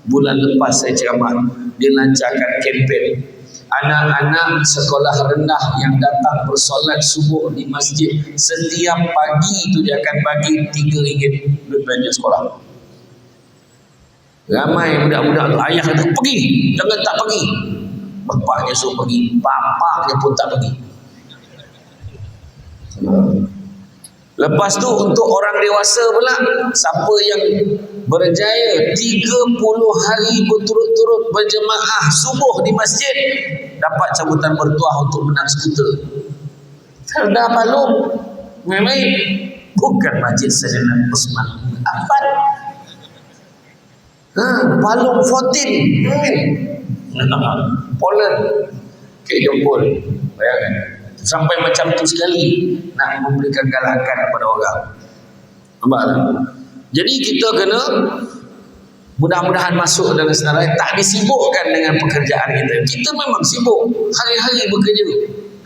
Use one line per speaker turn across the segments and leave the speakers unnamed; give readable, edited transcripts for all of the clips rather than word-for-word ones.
bulan lepas saya ceramah, dia lancarkan kempen anak-anak sekolah rendah yang datang bersolat subuh di masjid, setiap pagi tu dia akan bagi RM3 duit belanja sekolah. Ramai budak-budak tu, ayah kata pergi, jangan tak pergi. Bapaknya suruh pergi, bapaknya pun tak pergi. Lepas tu untuk orang dewasa pula, siapa yang berjaya 30 hari berturut-turut berjemaah subuh di masjid, dapat cabutan bertuah untuk menang skuter. Serda Palung memang bukan Masjid Sayyidina Osman Affan. Palung 14 Poland ke jempol, bayangkan. Sampai macam tu sekali nak memberikan galakan kepada orang. Nampak tak? Jadi kita kena mudah-mudahan masuk dalam senarai, tak disibukkan dengan pekerjaan kita. Kita memang sibuk, hari-hari bekerja,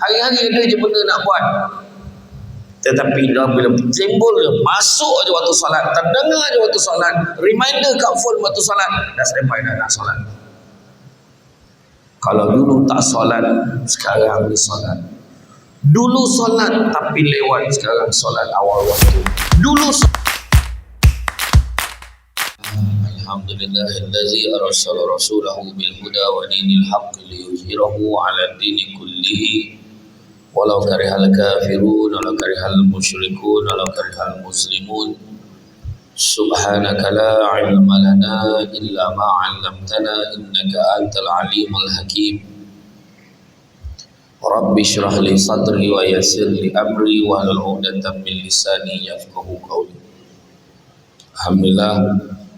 hari-hari ada je benda nak buat. Tetapi bila timbul masuk je waktu solat, terdengar je waktu solat, reminder kat phone waktu solat, dah standby dah nak solat. Kalau dulu tak solat, sekarang ni solat. Dulu solat tapi lewat, sekarang solat awal waktu. Dulu Alhamdulillahillazi arsala rasulahu bil huda wa dinil haqq liyuzhirahu 'ala ad-dini kullihi walau karihal kafirun walau karihal musyrikun walau karihal muslimun. Subhanaka la ilma lana illa ma 'allamtana innaka antal alimul hakim. Rabbi syrah li sadri wa yassir li amri wa hlul 'uqdatam min lisani yafqahu qawli. Alhamdulillah,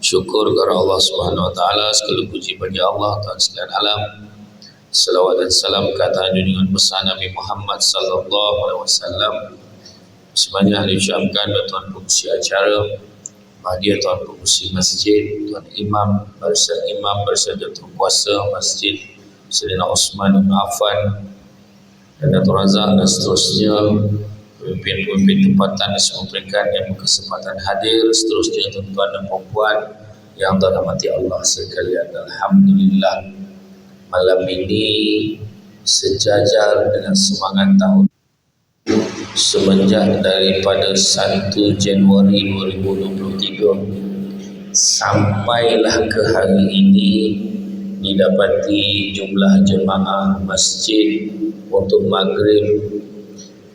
syukur kepada Allah Subhanahu wa taala, segala puji bagi Allah Tuhan sekalian alam. Selawat dan salam ke atas junjungan besar Nabi Muhammad sallallahu alaihi wasallam. Sebanyak diucapkan kepada tuan pengurusi acara, bahagia tuan pengurusi masjid, tuan imam, barisan jatuh kuasa masjid Sayyidina Osman bin Affan, dan Datuk Razak dan seterusnya, pemimpin-pemimpin tempatan semua peringkat yang berkesempatan hadir, seterusnya tuan-tuan dan puan yang dirahmati Allah sekalian. Alhamdulillah, malam ini sejajar dengan semangat tahun semenjak daripada 1 Januari 2023 sampailah ke hari ini didapati jumlah jemaah masjid untuk maghrib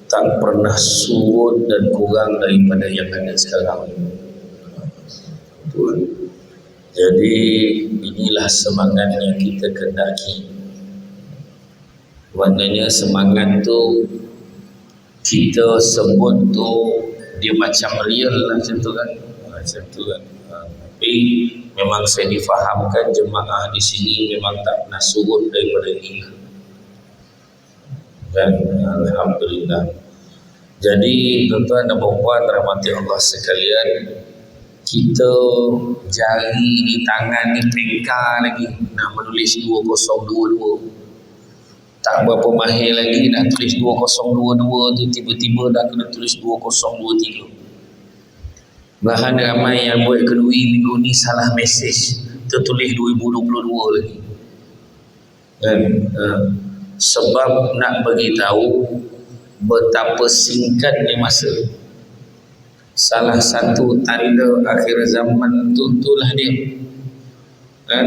tak pernah surut dan kurang daripada yang ada sekarang. Jadi inilah semangat yang kita kendaki. Maknanya semangat tu kita sebut tu dia macam real lah, macam tu kan. Tapi memang saya difahamkan jemaah di sini memang tak pernah surut daripada ini. Dan alhamdulillah. Jadi tuan-tuan dan puan-puan rahmati Allah sekalian, kita jari di tangan ni pengkar lagi nak menulis 2022. Tak berapa mahir lagi nak tulis 2022 tu, tiba-tiba dah kena tulis 2023. Bahan ramai yang buat kenduri minggu ni salah mesej, tertulis 2022 lagi. Dan sebab nak bagi tahu betapa singkatnya masa. Salah satu tanda akhir zaman itulah dia. Dan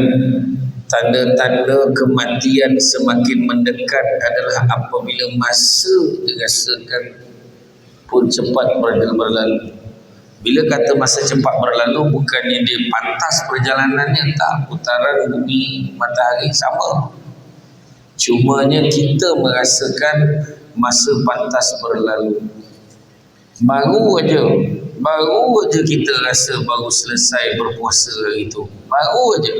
tanda-tanda kematian semakin mendekat adalah apabila masa dirasakan pun cepat berlalu. Bila kata masa cepat berlalu, bukannya dia pantas perjalanannya, tak, putaran bumi matahari sama. Cumanya kita merasakan masa pantas berlalu. Baru aja kita rasa baru selesai berpuasa hari itu. Baru aja.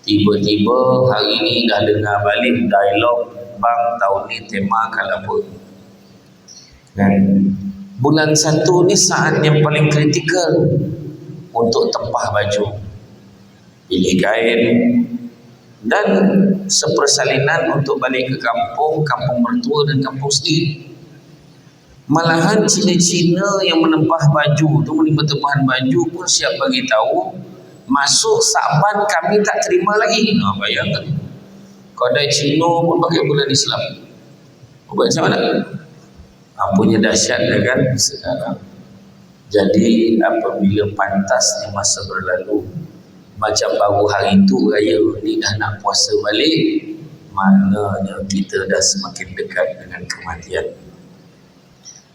Tiba-tiba hari ini dah dengar balik dialog bang tahun ni tema kalau apa. Dan bulan 1 ni saat yang paling kritikal untuk tempah baju, pilih kain, dan sepersalinan untuk balik ke kampung mertua dan kampung sendiri. Malahan Cina-Cina yang menempah baju tu, menimba tempahan baju pun siap bagi tahu Masuk Sa'ban kami tak terima lagi. Bayangkan. Kedai Cina pun pakai bulan Islam. Buat macam mana? Punya dahsyat kan sekarang. Jadi apabila pantasnya masa berlalu, macam baru hari itu raya ni dah nak puasa balik, maknanya kita dah semakin dekat dengan kematian.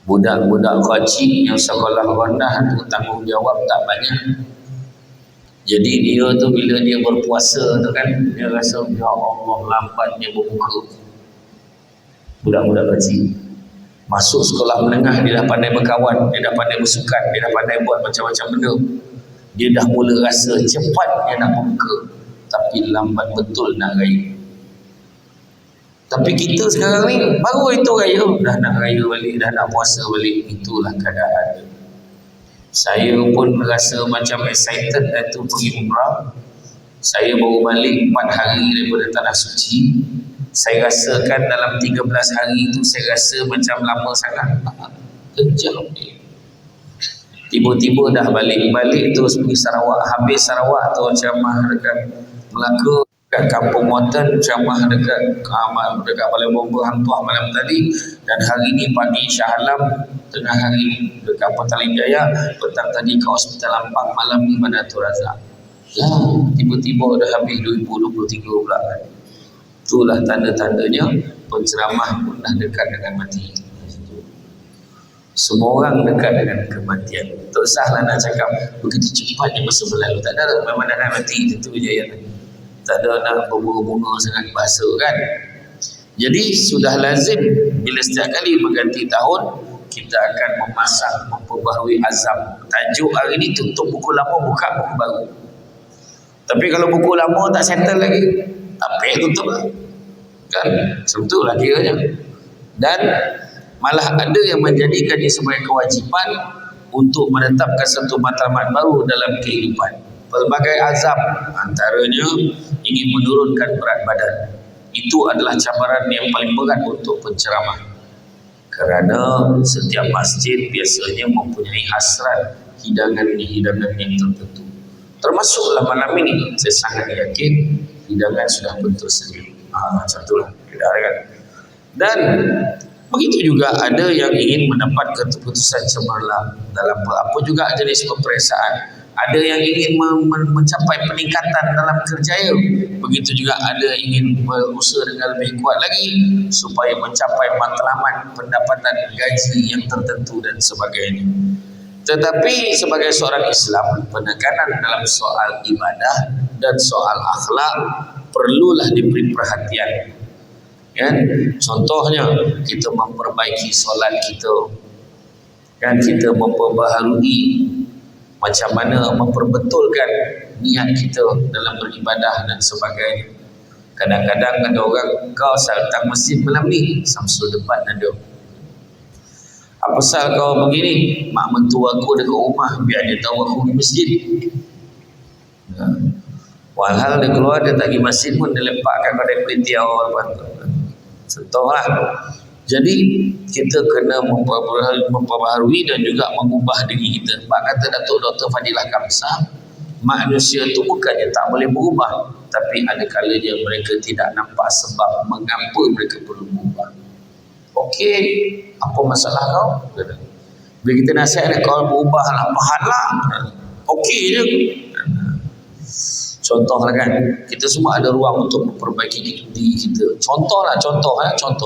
Budak-budak kecil yang sekolah rendah tu tanggungjawab tak banyak. Jadi dia tu bila dia berpuasa tu kan, dia rasa ya Allah lambatnya berbuka. Budak-budak kecil masuk sekolah menengah, dia dah pandai berkawan, dia dah pandai bersukan, dia dah pandai buat macam-macam benda. Dia dah mula rasa cepatnya nak berbuka, tapi lambat betul nak raya. Tapi kita sekarang ni baru itu raya, dah nak raya balik, dah nak puasa balik. Itulah keadaan. Saya pun rasa macam excited tu pergi umrah. Saya baru balik 4 hari daripada Tanah Suci. Saya rasakan dalam 13 hari itu saya rasa macam lama sangat. Kejap ni. Tiba-tiba dah balik terus pergi Sarawak. Habis Sarawak tu ceramah dekat Melaka, dekat Kampung Mountain, ceramah dekat Balai Bomba Hang Tuah malam tadi. Dan hari ni pagi Shah Alam, tengah hari dekat Petaling Jaya, petang tadi ke Hospital Lampang, malam ni Badatul Razak. Ya, tiba-tiba dah habis 2023 pula kan. Itulah tanda-tandanya penceramah pun dah dekat dengan mati. Semua orang dekat dengan kematian. Tak usahlah nak cakap begitu cepatnya masa berlalu. Tak ada, memang dah mati, tentu je ya. Tak ada nak berbunga-bunga sangat bahasa kan. Jadi sudah lazim bila setiap kali berganti tahun kita akan memasak, memperbaharui azam. Tajuk hari ni tutup buku lama, buka buku baru. Tapi kalau buku lama tak settle lagi, tak payah tutup lah. Kan? Sebetulnya lah kiranya. Dan malah ada yang menjadikannya sebagai kewajipan untuk menetapkan satu matlamat baru dalam kehidupan. Pelbagai azam, antaranya ingin menurunkan berat badan. Itu adalah cabaran yang paling berat untuk penceramah. Kerana setiap masjid biasanya mempunyai hasrat hidangan yang tertentu. Termasuklah malam ini, saya sangat yakin hidangan sudah bentuk sendiri. Macam itulah kan. Dan begitu juga ada yang ingin mendapat keputusan cemerlang dalam apa juga jenis peperiksaan. Ada yang ingin mencapai peningkatan dalam kerjaya. Begitu juga ada yang ingin berusaha dengan lebih kuat lagi supaya mencapai matlamat pendapatan gaji yang tertentu dan sebagainya. Tetapi sebagai seorang Islam, penekanan dalam soal ibadah dan soal akhlak perlulah diberi perhatian. Kan? Contohnya kita memperbaiki solat kita. Kan, kita memperbaharui macam mana memperbetulkan niat kita dalam beribadah dan sebagainya. Kadang-kadang ada orang, kau datang masjid malam ni, Samsul depan ada. Apa pasal kau begini? Mak mentua aku dekat rumah, biar dia tahu aku di masjid. Walhal dia keluar, dia tak pergi masjid pun, dia lepakkan pada pelitiau. Contohlah. Jadi kita kena memperbaharui dan juga mengubah diri kita. Sebab kata Datuk Dr. Fadilah Kamsah, manusia itu bukannya tak boleh berubah, tapi ada kalanya mereka tidak nampak sebab mengapa mereka perlu berubah. Okey, apa masalah kau? Bila kita nasihat kau berubahlah, pahala. Okey je. Contohlah kan, kita semua ada ruang untuk memperbaiki diri kita. Contoh.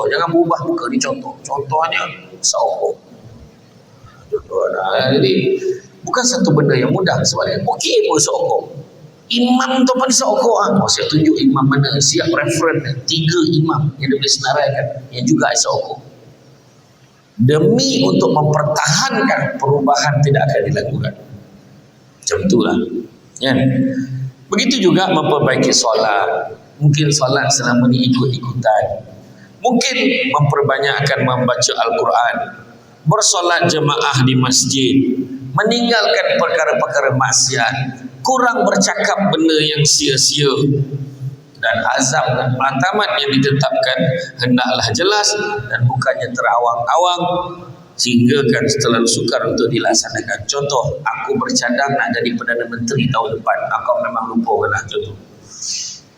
Jangan berubah muka ni contoh. Contohnya sokong. Jadi bukan satu benda yang mudah sebenarnya. Okey pun sokong. Imam tu pun sokong. Saya tunjuk imam mana, siap reference 3 imam yang dia boleh senaraikan yang juga sokong. Demi untuk mempertahankan perubahan tidak akan dilakukan. Macam itulah. Ya. Begitu juga memperbaiki solat. Mungkin solat selama ni ikut-ikutan. Mungkin memperbanyakkan membaca Al-Quran. Bersolat jemaah di masjid. Meninggalkan perkara-perkara maksiat. Kurang bercakap benda yang sia-sia. Dan azab dan matlamat yang ditetapkan hendaklah jelas dan bukannya terawang-awang sehingga kan terlalu sukar untuk dilaksanakan. Contoh, aku bercadang nak jadi Perdana Menteri tahun depan, aku memang lupakanlah contoh.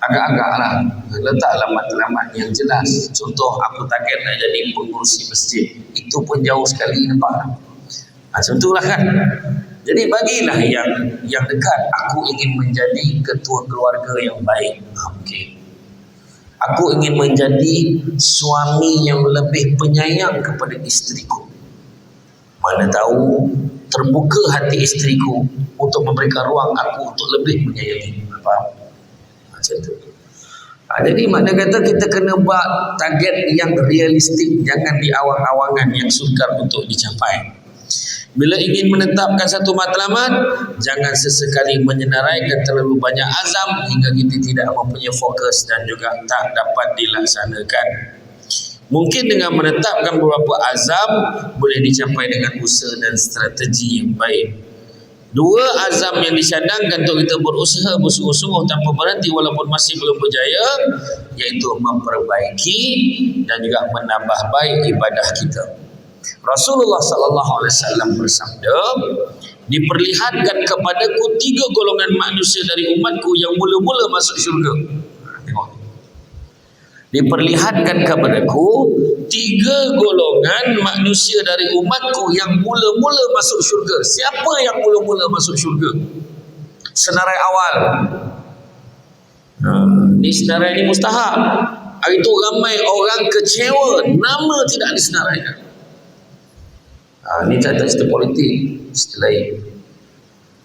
Agak-agak lah, letaklah matlamat yang jelas. Contoh, aku target nak jadi pengurusi masjid, itu pun jauh sekali nampak. Macam itulah kan. Jadi bagilah yang dekat. Aku ingin menjadi ketua keluarga yang baik. Okey. Aku ingin menjadi suami yang lebih penyayang kepada isteriku. Mana tahu terbuka hati isteriku untuk memberikan ruang aku untuk lebih menyayangi. Faham? Macam tu. Jadi makna kata kita kena buat target yang realistik, jangan di awang-awangan yang sukar untuk dicapai. Bila ingin menetapkan satu matlamat, jangan sesekali menyenaraikan terlalu banyak azam hingga kita tidak mempunyai fokus dan juga tak dapat dilaksanakan. Mungkin dengan menetapkan beberapa azam boleh dicapai dengan usaha dan strategi yang baik. Dua azam yang dicadangkan untuk kita berusaha bersungguh-sungguh tanpa berhenti walaupun masih belum berjaya, iaitu memperbaiki dan juga menambah baik ibadah kita. Rasulullah SAW bersabda, diperlihatkan kepadaku 3 golongan manusia dari umatku yang mula-mula masuk syurga. Tengok. Diperlihatkan kepadaku 3 golongan manusia dari umatku yang mula-mula masuk syurga. Siapa yang mula-mula masuk syurga? Senarai awal. Ini senarai ini mustahab. Hari itu ramai orang kecewa nama tidak disenaraikan. Ini cerita politik lain.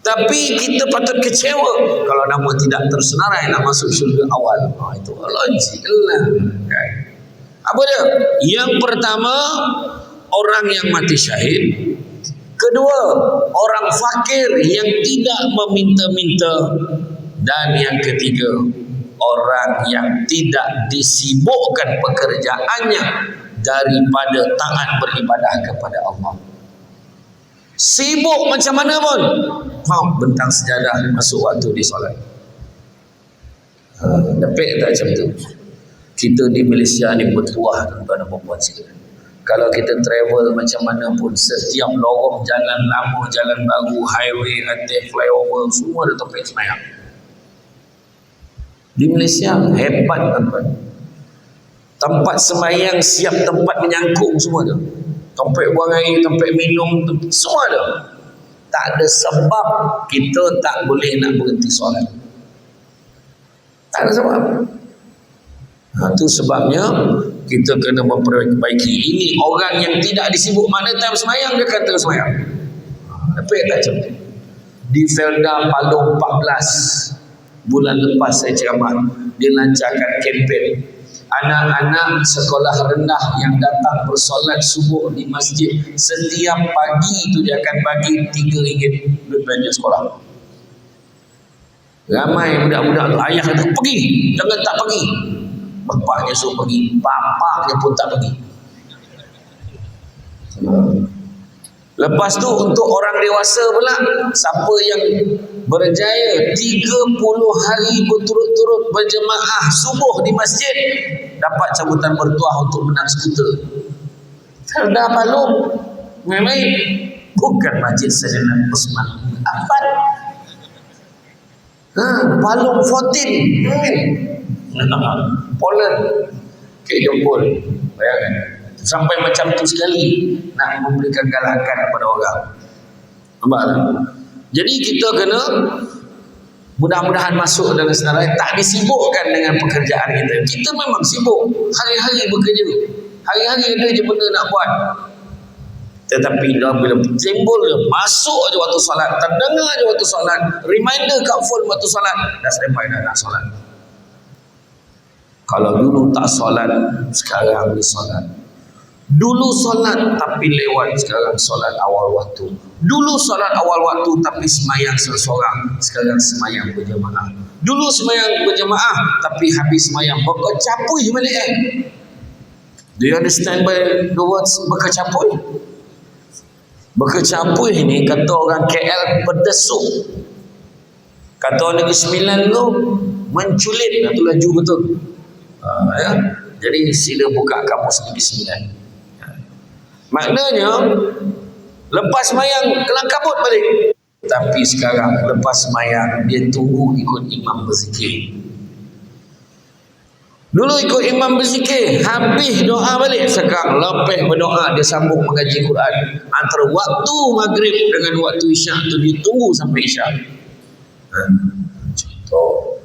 Tapi kita patut kecewa kalau nama tidak tersenarai nak masuk syurga awal. Itu logik lah. Apa dia? Yang pertama, orang yang mati syahid. Kedua, orang fakir yang tidak meminta-minta. Dan yang ketiga, orang yang tidak disibukkan pekerjaannya daripada taat beribadah kepada Allah. Sibuk macam mana pun, bentang sejadah masuk waktu di solat. Dapat tak macam tu? Kita di Malaysia ni bertuah tuan-tuan dan puan sekalian. Kalau kita travel macam mana pun, setiap lorong jalan lama, jalan baru, highway, atas flyover, semua ada tempat semayang. Di Malaysia hebat tuan-tuan. Tempat semayang siap, tempat menyangkung semua tu. Tempat buang air, tempat minum, semua ada. Tak ada sebab kita tak boleh nak berhenti solat. Tak ada sebab. Itu sebabnya kita kena memperbaiki. Ini orang yang tidak disibuk, mana time semayang dia kata semayang. Apa yang tak macam tu? Di Felda Palung 14 bulan lepas saya ceramah, dia lancarkan kempen. Anak-anak sekolah rendah yang datang bersolat subuh di masjid, setiap pagi itu dia akan bagi RM3 duit belanja sekolah. Ramai budak-budak tu, ayah kata pergi, jangan tak pergi. Bapaknya suruh pergi, bapaknya pun tak pergi. Lepas tu untuk orang dewasa pula, siapa yang berjaya 30 hari berturut-turut berjemaah subuh di masjid, dapat cabutan bertuah untuk menang skuter. Felda Palung memang bukan Masjid Sayyidina Uthman Affan. Palung 14 Poland ke jempol. Bayangkan sampai macam tu sekali nak memberikan galakan kepada orang. Nampak tak? Jadi kita kena mudah-mudahan masuk dalam senarai, tak disibukkan dengan pekerjaan kita. Kita memang sibuk, hari-hari bekerja, hari-hari ada je benda nak buat. Tetapi bila timbul masuk je waktu solat, terdengar je waktu solat, reminder kat phone waktu solat, dah standby dah nak solat. Kalau dulu tak solat, sekarang ni solat. Dulu solat tapi lewat, sekarang solat awal waktu. Dulu solat awal waktu tapi semayang seorang, sekarang semayang berjemaah. Dulu semayang berjemaah tapi habis semayang berkecapui balik. Do you understand by the words berkecapui? Berkecapui ni kata orang KL berdesuk. Kata orang Negeri Sembilan tu menculit, itu laju betul. Ya? Jadi sila buka kamus Negeri Sembilan. Maknanya lepas sembahyang kelang kabut balik. Tapi sekarang lepas sembahyang dia tunggu ikut imam berzikir. Dulu ikut imam berzikir, habis doa balik. Sekarang lepas berdoa dia sambung mengaji Quran. Antara waktu maghrib dengan waktu isyak tu dia tunggu sampai isyak. Contoh,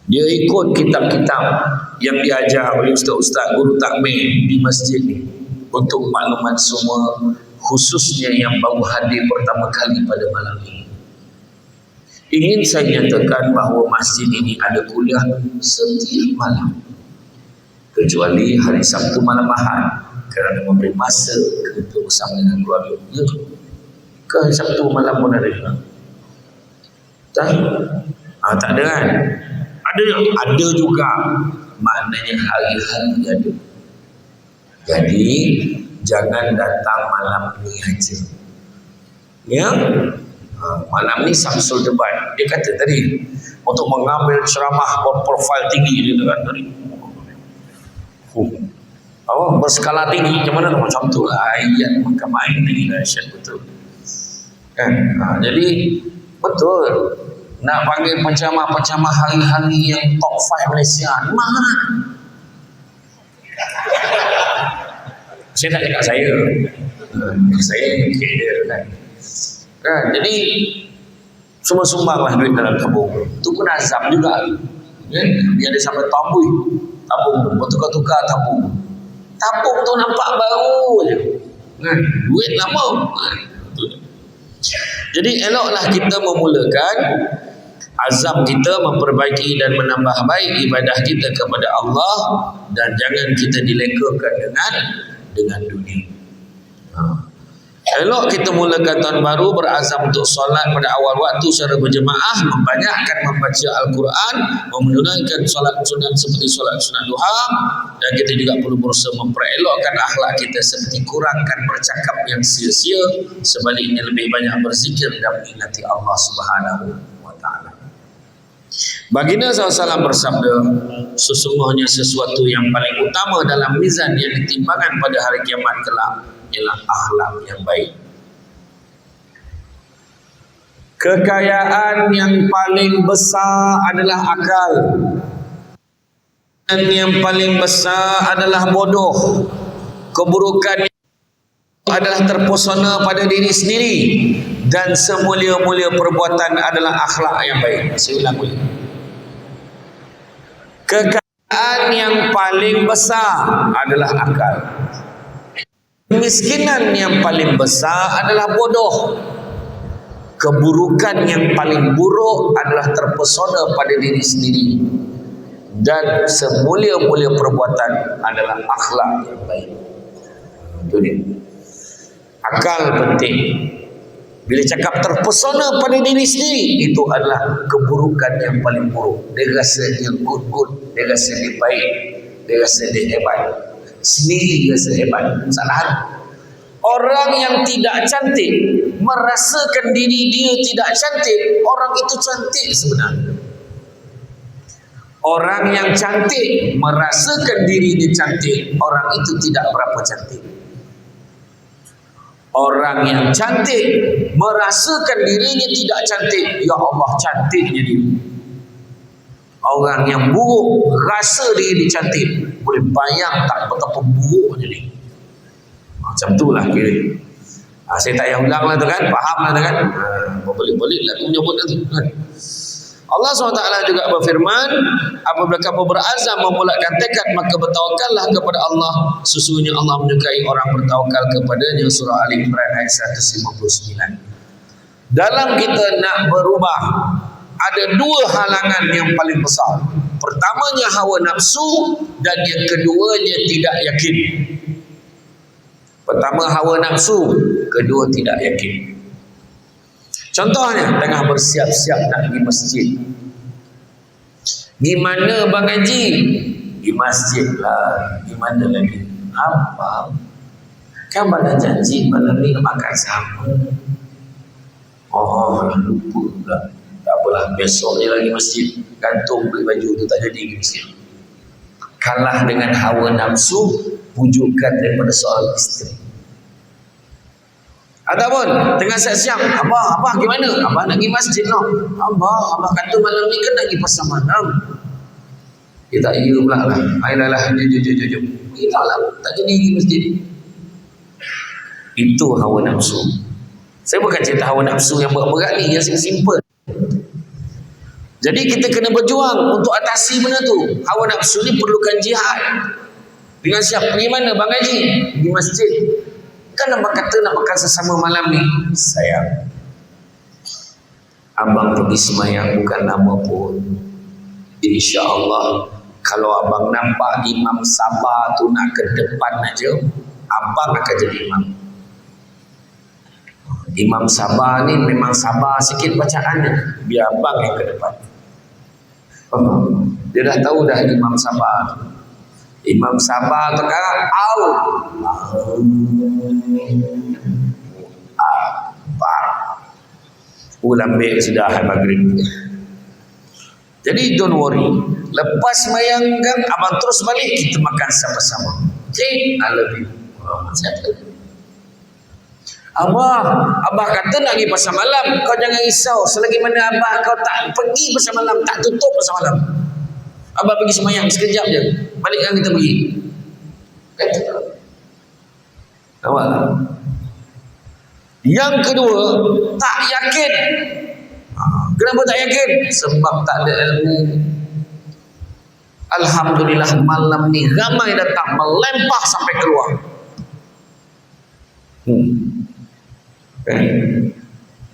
dia ikut kitab-kitab yang diajar oleh ustaz-ustaz guru takmir di masjid ni. Untuk maklumat semua, khususnya yang baru hadir pertama kali pada malam ini, ingin saya nyatakan bahawa masjid ini ada kuliah setiap malam, kecuali hari Sabtu malam Ahad kerana memberi masa untuk bersama dengan keluarga. Ke Sabtu malam pun ada juga. Tak? Tak ada kan? Ada juga, maknanya hari-hari ada. Jadi jangan datang malam ni aja. Ya, malam ni Samsul debat. Dia kata tadi untuk mengambil ceramah berprofil tinggi dia kata tadi. Berskala tinggi macam mana? Macam tu lah ayat maka main lagi dahsyat betul. Jadi betul. Nak panggil penceramah-penceramah hari-hari yang top 5 Malaysia, mana? Saya tak cakap saya dia kan. Jadi semua sumbanglah duit dalam tabung. Itu pun azab juga. Dia ada sampai tabung, bertukar-tukar tabung. Tabung tu nampak baru je. Duit lama. Jadi eloklah kita memulakan azam kita memperbaiki dan menambah baik ibadah kita kepada Allah, dan jangan kita dilekakan dengan dunia. Elok kita mulakan tahun baru berazam untuk solat pada awal waktu secara berjemaah, membanyakkan membaca Al-Quran, menunaikan solat sunat seperti solat sunat duha, dan kita juga perlu berusaha memperelokkan akhlak kita seperti kurangkan bercakap yang sia-sia, sebaliknya lebih banyak berzikir dan mengingati Allah Subhanahu wa taala. Baginda SAW bersabda, sesungguhnya sesuatu yang paling utama dalam mizan yang ditimbangan pada hari kiamat kelak ialah akhlak yang baik. Kekayaan yang paling besar adalah akal, dan yang paling besar adalah bodoh. Keburukan adalah terpesona pada diri sendiri, dan semulia-mulia perbuatan adalah akhlak yang baik. Saya ulang ulang. Kekayaan yang paling besar adalah akal. Kemiskinan yang paling besar adalah bodoh. Keburukan yang paling buruk adalah terpesona pada diri sendiri, dan semulia-mulia perbuatan adalah akhlak yang baik. Itu dia. Akal penting. Bila cakap terpesona pada diri sendiri, itu adalah keburukan yang paling buruk. Dia rasa dia good, dia rasa dia baik, dia rasa dia hebat. Sendiri rasa hebat. Salah. Orang yang tidak cantik merasakan diri dia tidak cantik, orang itu cantik sebenarnya. Orang yang cantik merasakan diri dia cantik, orang itu tidak berapa cantik. Orang yang cantik merasakan dirinya tidak cantik, ya Allah cantiknya dia. Orang yang buruk rasa diri dia cantik, boleh bayang tak betapa buruknya dia. Macam itulah kira. Saya tak payah ulang lah tu kan, faham lah tu kan. Boleh-boleh lah aku menyebut nanti kan. Allah SWT juga berfirman, apabila kamu berazam memulakan tekad, maka bertawakallah kepada Allah. Sesungguhnya Allah menyukai orang bertawakal kepadanya. Surah Ali Imran ayat 159. Dalam kita nak berubah, ada dua halangan yang paling besar. Pertamanya hawa nafsu, dan yang keduanya tidak yakin. Pertama hawa nafsu, kedua tidak yakin. Contohnya tengah bersiap-siap nak pergi masjid. Di mana Bang Haji? Di masjid lah. Di mana lagi? Apa? Kan pada janji malam ni makan sama. Oh, lupa pula. Tak apalah, besoknya lagi masjid. Gantung beli baju tu tak jadi pergi masjid. Kalah dengan hawa nafsu, wujukan daripada seorang isteri. Ataupun tengah siap-siap, abah gimana? Abah nak pergi masjid no. Abah kata malam ni kan nak pergi pasar malam. Dia tak iya pula lah. Ayolah, jom. Kita lah, tak jadi pergi masjid. Itu hawa nafsu. Saya bukan cerita hawa nafsu yang berat-berat ni, yang simple. Jadi kita kena berjuang untuk atasi benda tu. Hawa nafsu ni perlukan jihad. Dengan siap pergi mana Bang Haji? Pergi masjid. Kan abang kata nak makan sesama malam ni. Sayang, abang pergi semayang bukan nama pun. InsyaAllah kalau abang nampak Imam Sabah tu nak ke depan aja, abang akan jadi imam. Imam Sabah ni memang sabar sikit bacaannya, biar abang yang ke depan. Dia dah tahu dah Imam Sabah. Imam Sabah sekarang Ulambik sudah maghrib. Jadi don't worry. Lepas mayangkan abang terus balik, kita makan sama-sama. Okay, I love you. Abah kata nak pergi pasar malam. Kau jangan risau. Selagi mana abah kau tak pergi pasar malam, tak tutup pasar malam, abah pergi semayang sekejap je, balik kan kita pergi. Nampak tak? Yang kedua, tak yakin. Kenapa tak yakin? Sebab tak ada ilmu. Alhamdulillah malam ni ramai datang, melempah sampai keluar.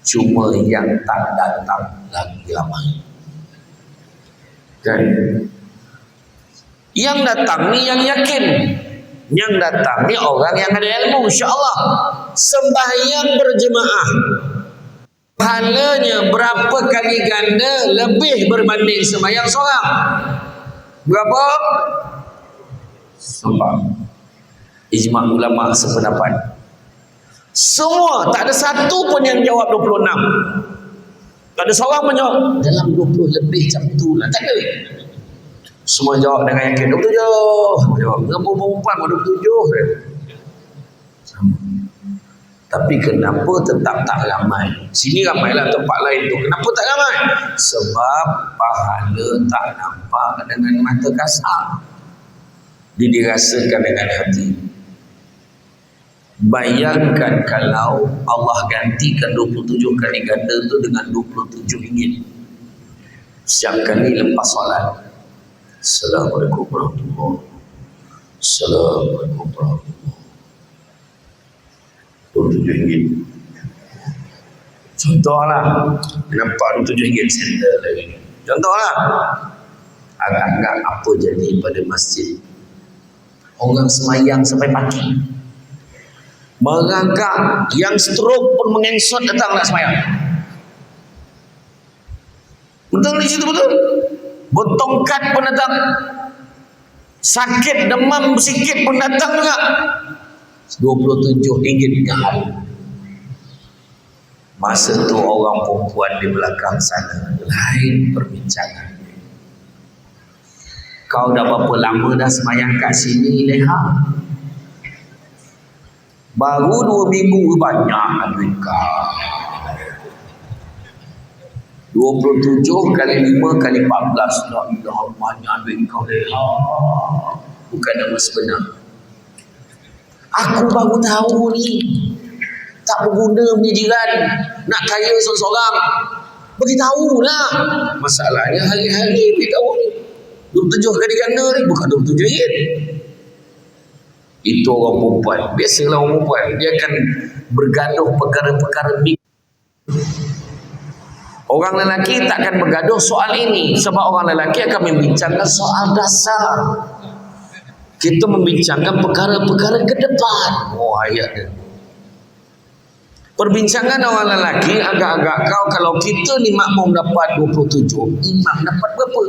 Cuma yang tak datang lagi ramai. Yang datang ni yang yakin. Yang datang ni orang yang ada ilmu, insya-Allah. Sembahyang berjemaah, pahalanya berapa kali ganda lebih berbanding sembahyang seorang. Berapa? Sebab ijma' ulama sependapat. Semua, tak ada satu pun yang jawab 26. Tak ada seorang pun jawab dalam 20 lebih macam tu lah. Tak ada. Semua jawab dengan yakin 27. Jawab dengan perempuan 27. Tapi kenapa tetap tak ramai? Sini ramailah, tempat lain tu kenapa tak ramai? Sebab pahala tak nampak dengan mata kasar, dirasakan dengan hati. Bayangkan kalau Allah gantikan 27 kali ganda tu dengan 27 ringgit setiap kali lepas solat. Assalamualaikum warahmatullahi wabarakatuh. Assalamualaikum warahmatullahi wabarakatuh. 27 ringgit. Contohlah, nampak 27 ringgit sendal lagi. Contohlah, agak-agak apa jadi pada masjid? Orang semayang sampai pagi, merangkak, yang stroke pun mengengsot datang nak semayang. Betul di situ, betul. Bertongkat pun datang, sakit demam sikit pun datang juga. 27 ringgit jahat. Masa tu orang perempuan di belakang sana lain perbincangan. Kau dah berapa lama dah semayang kat sini, Leha? Baru 2 minggu, banyak duit kau. 27 kali 5 kali 14. Dah banyak duit kau, Leha. Bukan nama sebenar. Aku baru tahu ni, tak berguna punya jiran, nak kaya seorang-seorang. Beritahulah. Masalahnya hari-hari beritahu ni 27 kali ganda ni, bukan 27 ringgit. Itu orang perempuan. Biasalah orang perempuan, dia akan bergaduh perkara-perkara big. Orang lelaki takkan bergaduh soal ini, sebab orang lelaki akan membincangkan soal dasar. Kita membincangkan perkara-perkara ke depan. Oh, ayat dia. Perbincangan orang lelaki agak-agak kau, kalau kita ni makmum dapat 27, imam dapat berapa?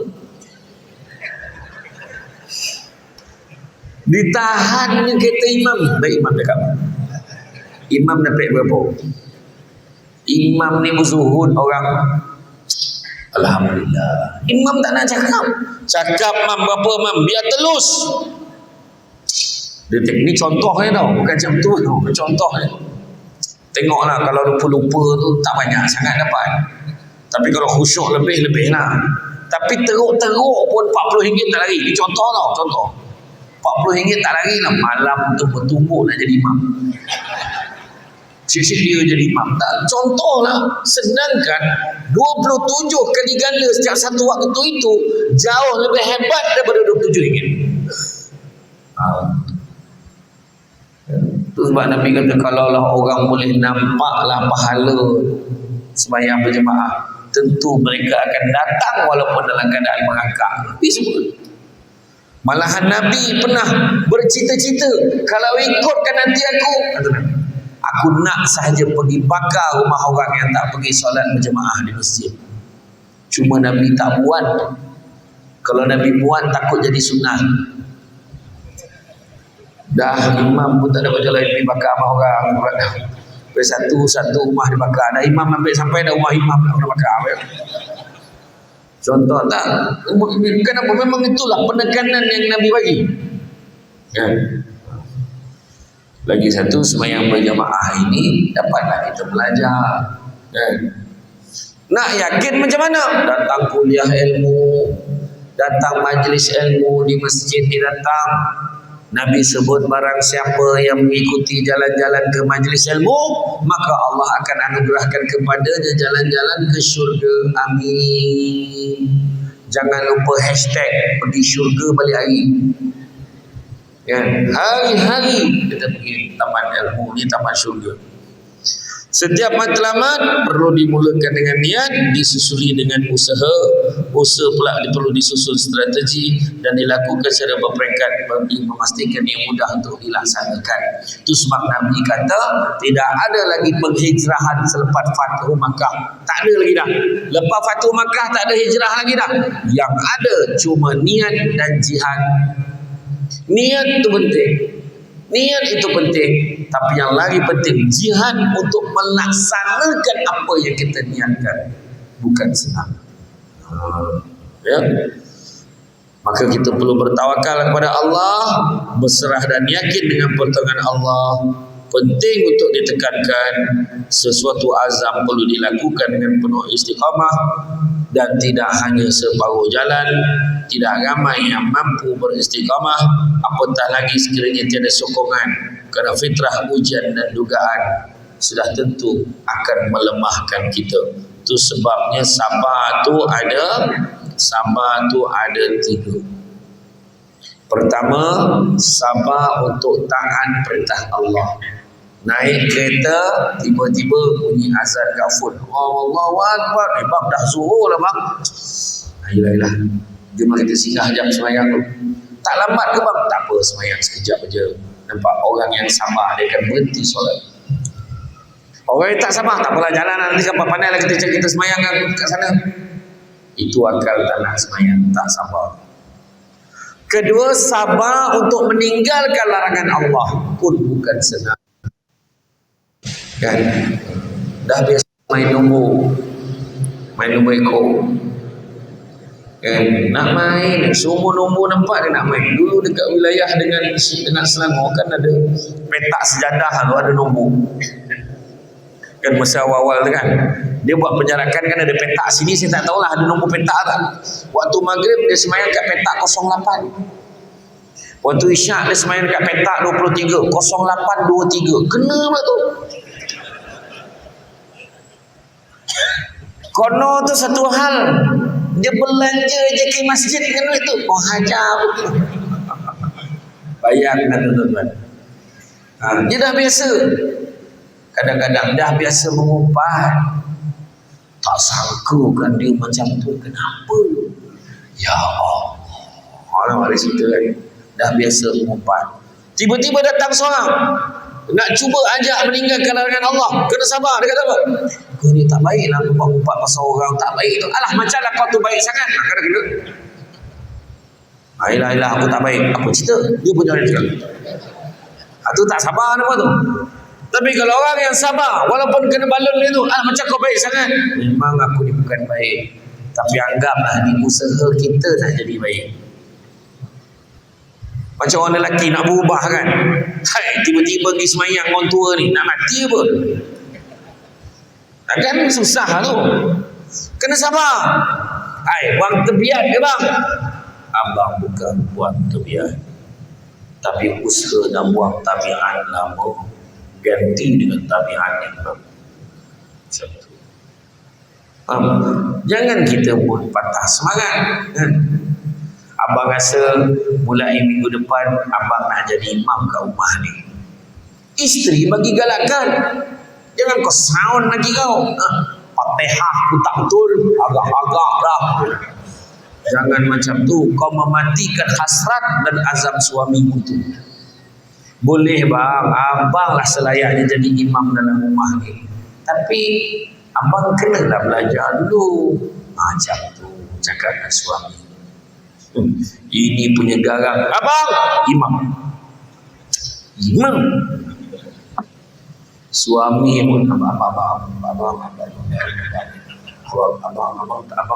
Ditahannya kita imam. Baik, imam cakap, imam dapat berapa? Imam ni berzuhud orang. Alhamdulillah. Imam tak nak cakap. Cakap mam berapa mam, biar telus. Ni contohnya tau, bukan macam tu tau, contohnya. Tengoklah kalau lupa-lupa tu tak banyak sangat dapat. Tapi kalau khusyuk lebih lah. Tapi teruk-teruk pun RM40 tak lari. Ni contoh tau, contoh. RM40 tak lari lah, malam tu bertumbuk nak jadi imam. Syekh dia jadi imam. Tak, contoh lah. Sedangkan 27 kali ganda setiap satu waktu itu jauh lebih hebat daripada RM27. Itu sebab Nabi kata kalaulah orang boleh nampaklah pahala sembahyang berjemaah, tentu mereka akan datang walaupun dalam keadaan merangkak. Nabi sebut. Malahan Nabi pernah bercita-cita, kalau ikutkan nanti aku nak sahaja pergi bakar rumah orang yang tak pergi solat berjemaah di masjid. Cuma Nabi tak buat. Kalau Nabi buat takut jadi sunnah. Dah imam pun tak ada macam lain pergi bakar rumah orang. Satu rumah dibakar. Dah imam ambil sampai dah rumah imam nak bakar. Contoh tak? Bukan apa, memang itulah penekanan yang Nabi bagi. Ya. Lagi satu, sembahyang berjamaah ini dapatlah kita belajar. Ya. Nak yakin macam mana? Datang kuliah ilmu, datang majlis ilmu di masjid ni datang. Nabi sebut barang siapa yang mengikuti jalan-jalan ke majlis ilmu, maka Allah akan anugerahkan kepadanya jalan-jalan ke syurga. Amin. Jangan lupa hashtag pergi syurga balik hari. Ya, hari-hari kita pergi taman ilmu ni, taman syurga. Setiap matlamat perlu dimulakan dengan niat, disusuli dengan usaha. Usaha pula perlu disusun strategi dan dilakukan secara berperingkat bagi memastikan yang mudah untuk dilaksanakan. Itu sebab Nabi kata tidak ada lagi penghijrahan selepas Fathu Makkah. Tak ada lagi dah. Lepas Fathu Makkah tak ada hijrah lagi dah. Yang ada cuma niat dan jihad. Niat itu penting. Niat itu penting, tapi yang lagi penting jihad untuk melaksanakan apa yang kita niatkan. Bukan senang. Ya. Maka kita perlu bertawakal kepada Allah, berserah dan yakin dengan pertolongan Allah. Penting untuk ditekankan, sesuatu azam perlu dilakukan dengan penuh istiqamah dan tidak hanya separuh jalan. Tidak ramai yang mampu beristiqamah, apatah lagi sekiranya tiada sokongan, kerana fitrah ujian dan dugaan sudah tentu akan melemahkan kita. Itu sebabnya sabar tu ada 3. Pertama, sabar untuk taat perintah Allah. Naik kereta, tiba-tiba bunyi azan kafun. Allahu Akbar. Bang dah zuhur lah bang. Ayolah. Jom kita singgah jam sembahyang tu. Tak lambat ke bang? Tak apa, sembahyang sekejap aja. Nampak orang yang sabar, dia akan berhenti solat. Orang yang tak sabar, tak apalah, jalan nanti sampai pandai lah kita sembahyang kat sana. Itu akal tak nak sembahyang, tak sabar. Kedua, sabar untuk meninggalkan larangan Allah pun bukan senang. Kan? Dah biasa main nombor ekor. Nak main, semua nombor nampak dia nak main. Dulu dekat wilayah dengan Selangor kan ada petak sejadah tu, ada nombor. Kan masa awal-awal tu kan, dia buat penjarakan kan ada petak sini, saya tak tahulah ada nombor petak tak. Waktu maghrib dia semayang kat petak 08. Waktu isyak dia semayang kat petak 23, 0823. Kena pula tu. Kono tu satu hal, dia belanja je ke masjid dengan duit tu, hajar betul. Bayangkan tuan-tuan. Dia dah biasa. Kadang-kadang dah biasa mengumpat. Tak sangka kan dia macam tu. Kenapa? Ya Allah. Orang ada cerita kan. Dah biasa mengumpat. Tiba-tiba datang seorang nak cuba ajak meninggalkan larangan Allah. Kena sabar. Dia kata apa? Kau ni tak baik lah ngumpat pasal orang tak baik tu. Alah, macam lah kau tu baik sangat. Kena. Ayolah, aku tak baik. Apa cerita? Dia punya orang cakap. Itu tak sabar nama tu. Tapi kalau orang yang sabar, walaupun kena balon dia tu, macam kau baik sangat. Memang aku ni bukan baik. Tapi anggaplah ni usaha kita nak jadi baik. Macam orang lelaki nak berubah kan. Hai, tiba-tiba pergi semayang orang tua ni, nak mati apa? Takkan susah tu. Kena sabar. Hai, buang tebiat ke bang? Abang bukan buang tebiat, tapi usaha nak buang tabiat lama ganti dengan tabiat yang baru. Satu. Jangan kita pun patah semangat. Abang rasa mulai minggu depan abang nak jadi imam kat rumah ni. Isteri bagi galakan. Jangan kau sound lagi kau. Fatihah aku tak betul, agak-agak dah. Jangan macam tu. Kau mematikan hasrat dan azam suamimu tu. Boleh bang, abang lah selayaknya jadi imam dalam rumah ni. Tapi abang kenalah belajar dulu. Macam tu cakap dengan suami. Ini punya garang. Abang, imam. Imam. Suami pun abang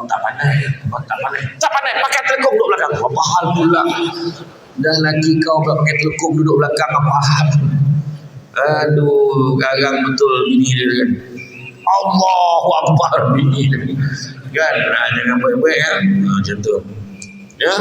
tak pandai. Tak pandai pakai telekung duduk belakang. Apa hal pula? Dah lagi kau pula pakai telekung duduk belakang, apa hal? Aduh, garang betul bini dia kan. Allahu Akbar bini dia. Kan? Jangan baik-baik kan? Macam tu. Ya.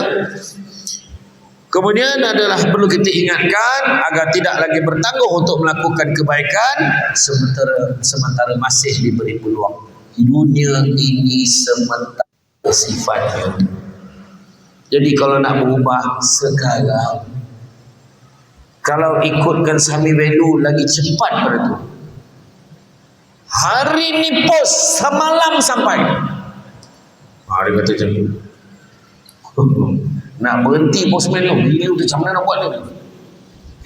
Kemudian adalah perlu kita ingatkan agar tidak lagi bertangguh untuk melakukan kebaikan sementara masih diberi peluang. Dunia ini sementara sifatnya. Jadi kalau nak berubah sekarang, kalau ikutkan Sami Velu lagi cepat pada tu. Hari ni post semalam sampai. Dia kata macam ni. Nak berhenti postman tu, ini macam mana nak buat ni?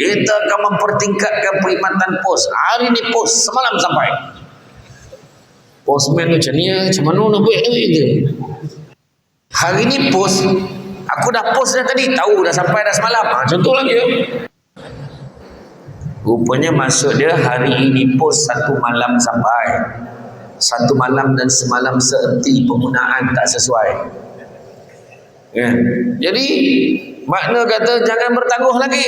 Kita akan mempertingkatkan perkhidmatan pos. Hari ni pos semalam sampai. Postman tu macam ni, macam mana nak buat ni? Hari ni pos, aku dah post dah tadi, tahu dah sampai dah semalam. Contoh lagi ya. Rupanya maksud dia hari ini pos satu malam sampai. Satu malam dan semalam seerti penggunaan tak sesuai. Ya. Jadi makna kata jangan bertangguh lagi,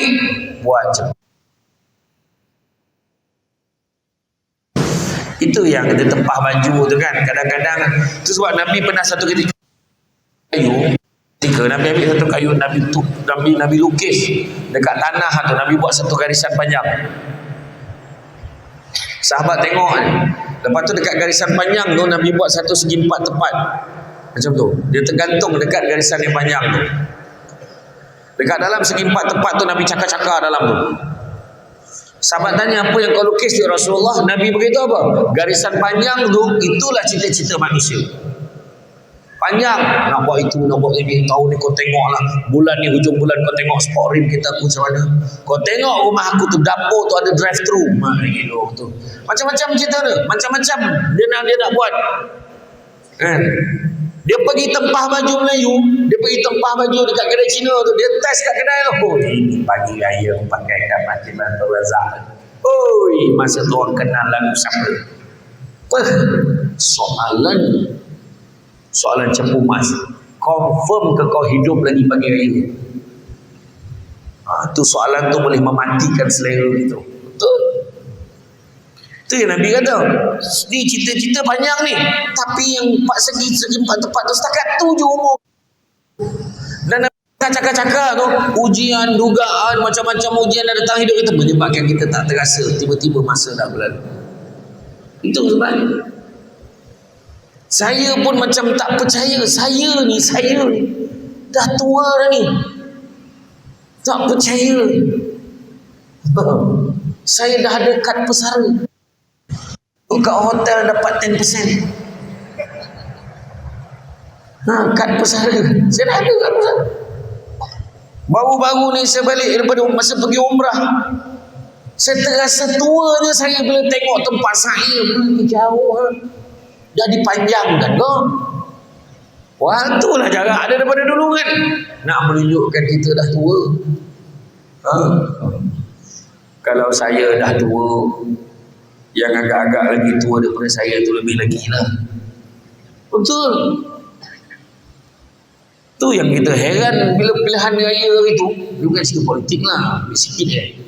buat cepat. Itu yang kita tempah baju tu kan. Kadang-kadang tu sebab Nabi pernah satu ketika Nabi ambil satu kayu, Nabi lukis dekat tanah tu, Nabi buat satu garisan panjang. Sahabat tengok kan. Lepas tu dekat garisan panjang tu Nabi buat satu segi empat tepat. Macam tu. Dia tergantung dekat garisan yang panjang tu. Dekat dalam segi empat tempat tu Nabi cakar-cakar dalam tu. Sahabat tanya, apa yang kau lukis ya Rasulullah? Nabi beritahu apa? Garisan panjang tu itulah cita-cita manusia. Panjang. Nak buat itu, nak buat ini. Tahun ni kau tengoklah. Bulan ni, hujung bulan kau tengok sport rim kita aku macam mana. Kau tengok rumah aku tu, dapur tu ada drive thru. Tu. Macam-macam cerita tu. Macam-macam dia nak buat. Kan? Dia pergi tempah baju Melayu, dia pergi tempah baju dekat kedai Cina tu, dia test kat kedai tu. Oh, ini pagi raya pakai kat Masjid Bantul Razak. Oi, masa tu orang kenal lagu siapa? Soalan cepu mas. Confirm ke kau hidup lagi pagi raya? Tu soalan tu boleh mematikan selera gitu. Betul? Itu yang Nabi kata, ni cita-cita panjang ni, tapi yang segi empat tempat tu setakat tu je umur. Dan cakap-cakap tu, ujian, dugaan, macam-macam ujian dah datang hidup kita, menyebabkan kita tak terasa, tiba-tiba masa dah berlalu. Itu sebabnya. Saya pun macam tak percaya, saya ni dah tua dah ni. Tak percaya. Saya dah ada kad pesara. Kat hotel dapat 10%. Kad pesara. Saya dah ada kad pesara. Baru-baru ni saya balik daripada masa pergi umrah. Saya terasa tuanya saya bila tengok tempat saya jauh. Dah dipanjangkan ke? Wah, itulah jarak ada daripada dulu kan. Nak menunjukkan kita dah tua. Kalau saya dah tua, yang agak-agak lagi tua daripada saya tu lebih lagi lah. Betul. Tu yang kita heran bila pilihan raya itu, bukan sikit politik lah, sikit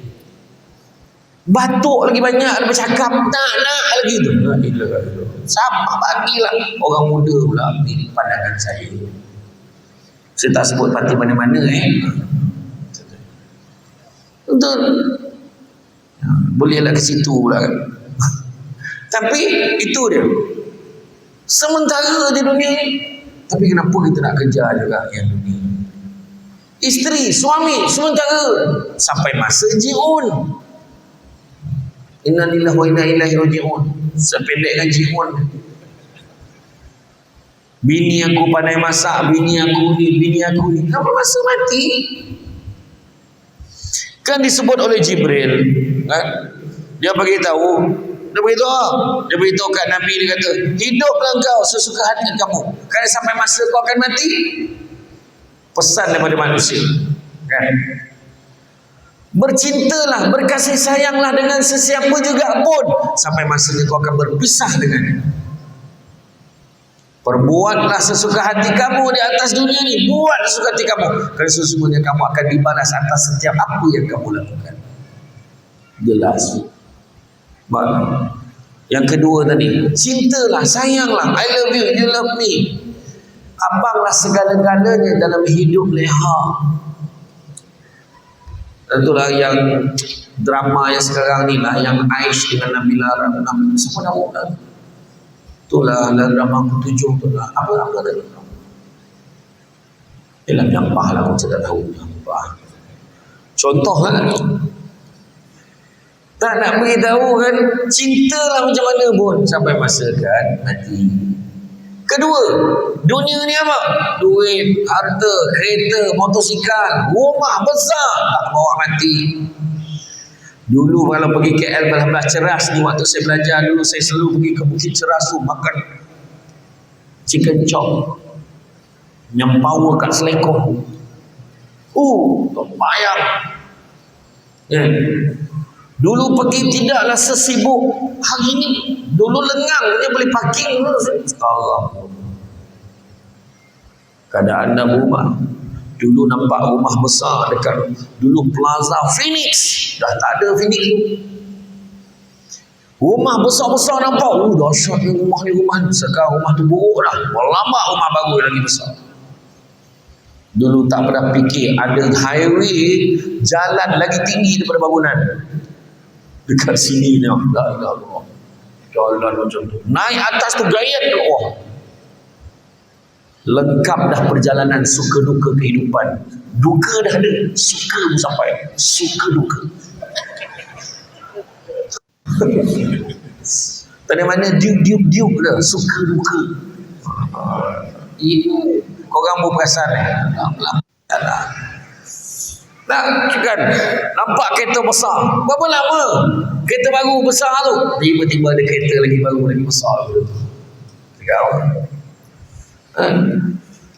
batuk lagi banyak, ada bercakap nak lagi tu. Sama bagilah orang muda pula ni pandangan saya. Saya tak sebut parti mana-mana Betul. Bolehlah ke situ pula kan. Tapi itu dia. Sementara di dunia ni, tapi kenapa kita nak kejar juga yang dunia? Isteri, suami, sementara sampai masa jiun. Inna lillahi wa inna ilaihi raji'un. Sependekkan jiun. Bini aku pandai masak, bini aku ni. Kenapa masa mati? Kan disebut oleh Jibril, kan? Dia beritahu kat Nabi, dia kata, hiduplah engkau sesuka hati kamu, kerana sampai masa kau akan mati. Pesan daripada manusia, kan? Bercintalah, berkasih sayanglah dengan sesiapa juga pun, sampai masanya kau akan berpisah dengannya. Perbuatlah sesuka hati kamu di atas dunia ni. Buat sesuka hati kamu, kerana sesungguhnya kamu akan dibalas atas setiap apa yang kamu lakukan. Jelas. Yang kedua tadi, cintalah, sayanglah. I love you, you love me. Abanglah segala-galanya dalam hidup leha. Itulah yang drama yang sekarang ni lah, yang Aish dengan Nabila. Siapa nama? Itulah drama ke-7 tu lah. Apa tadi? Ialah nyampah lah, aku tidak tahu nyampah. Contoh lah ni. Tak nak beritahu kan, cintalah macam mana pun sampai masa kan mati. Kedua, dunia ni apa? Duit, harta, kereta, motosikal, rumah besar, tak bawa mati. Dulu kalau pergi KL belah-belah Ceras ni, waktu saya belajar dulu, saya selalu pergi ke Bukit Ceras tu makan chicken chop, nyempawa kat Selekong. Bayang. Dulu pergi tidaklah sesibuk hari ini. Dulu lengang dia boleh parking. Sekarang keadaan dah berubah. Dulu nampak rumah besar dekat dulu Plaza Phoenix, dah tak ada Phoenix tu. Rumah besar-besar nampak, dahsyat ni rumah ni. Sekarang rumah tu buruk dah, lama rumah baru lagi besar. Dulu tak pernah fikir ada highway, jalan lagi tinggi daripada bangunan dekat sini ni. Jalan macam tu, naik atas tu gayat tu. Lengkap dah perjalanan suka duka kehidupan. Duka dah ada, suka pun sampai. Suka duka. Tak ada mana diuk dah, suka duka. Ini korang pun perasan tak kan? Nampak kereta besar, berapa lama kereta baru besar tu, tiba-tiba ada kereta lagi baru lagi besar tu.